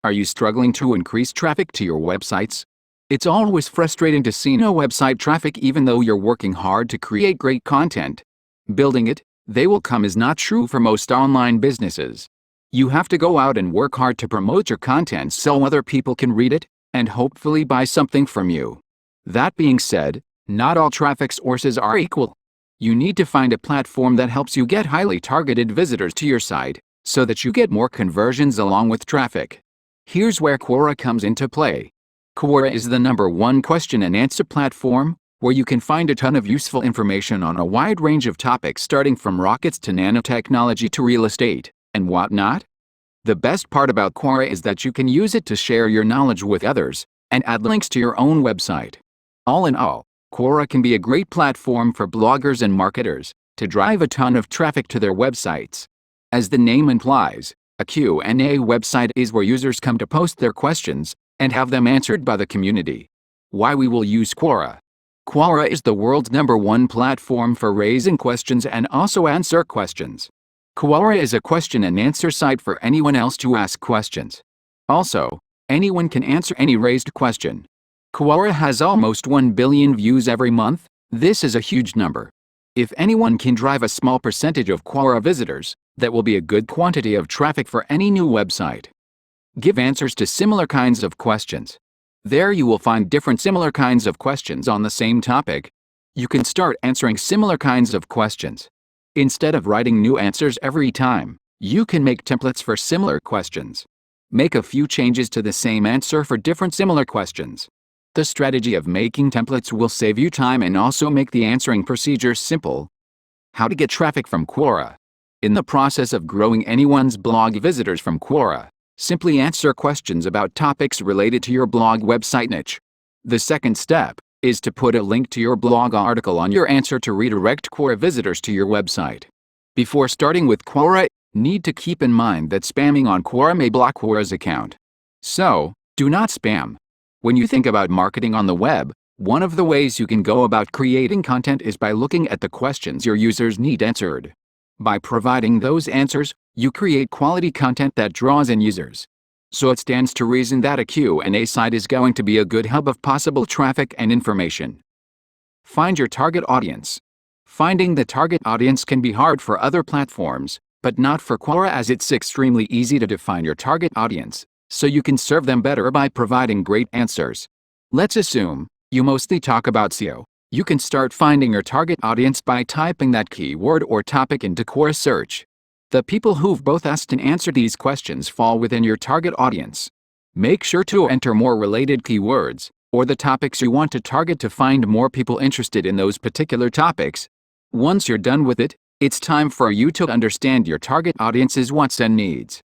Are you struggling to increase traffic to your websites? It's always frustrating to see no website traffic even though you're working hard to create great content. Building it, they will come is not true for most online businesses. You have to go out and work hard to promote your content so other people can read it and hopefully buy something from you. That being said, not all traffic sources are equal. You need to find a platform that helps you get highly targeted visitors to your site so that you get more conversions along with traffic. Here's where Quora comes into play. Quora is the #1 question and answer platform where you can find a ton of useful information on a wide range of topics starting from rockets to nanotechnology to real estate and whatnot. The best part about Quora is that you can use it to share your knowledge with others and add links to your own website. All in all, Quora can be a great platform for bloggers and marketers to drive a ton of traffic to their websites. As the name implies, a Q&A website is where users come to post their questions and have them answered by the community. Why we will use Quora? Quora is the world's #1 platform for raising questions and also answer questions. Quora is a question and answer site for anyone else to ask questions. Also, anyone can answer any raised question. Quora has almost 1 billion views every month. This is a huge number. If anyone can drive a small percentage of Quora visitors, that will be a good quantity of traffic for any new website. Give answers to similar kinds of questions. There you will find different similar kinds of questions on the same topic. You can start answering similar kinds of questions. Instead of writing new answers every time, you can make templates for similar questions. Make a few changes to the same answer for different similar questions. The strategy of making templates will save you time and also make the answering procedure simple. How to get traffic from Quora? In the process of growing anyone's blog visitors from Quora, simply answer questions about topics related to your blog website niche. The second step is to put a link to your blog article on your answer to redirect Quora visitors to your website. Before starting with Quora, need to keep in mind that spamming on Quora may block Quora's account. So, do not spam. When you think about marketing on the web, one of the ways you can go about creating content is by looking at the questions your users need answered. By providing those answers, you create quality content that draws in users. So it stands to reason that a Q&A site is going to be a good hub of possible traffic and information. Find your target audience. Finding the target audience can be hard for other platforms, but not for Quora as it's extremely easy to define your target audience, so you can serve them better by providing great answers. Let's assume you mostly talk about SEO. You can start finding your target audience by typing that keyword or topic into Quora search. The people who've both asked and answered these questions fall within your target audience. Make sure to enter more related keywords, or the topics you want to target to find more people interested in those particular topics. Once you're done with it, it's time for you to understand your target audience's wants and needs.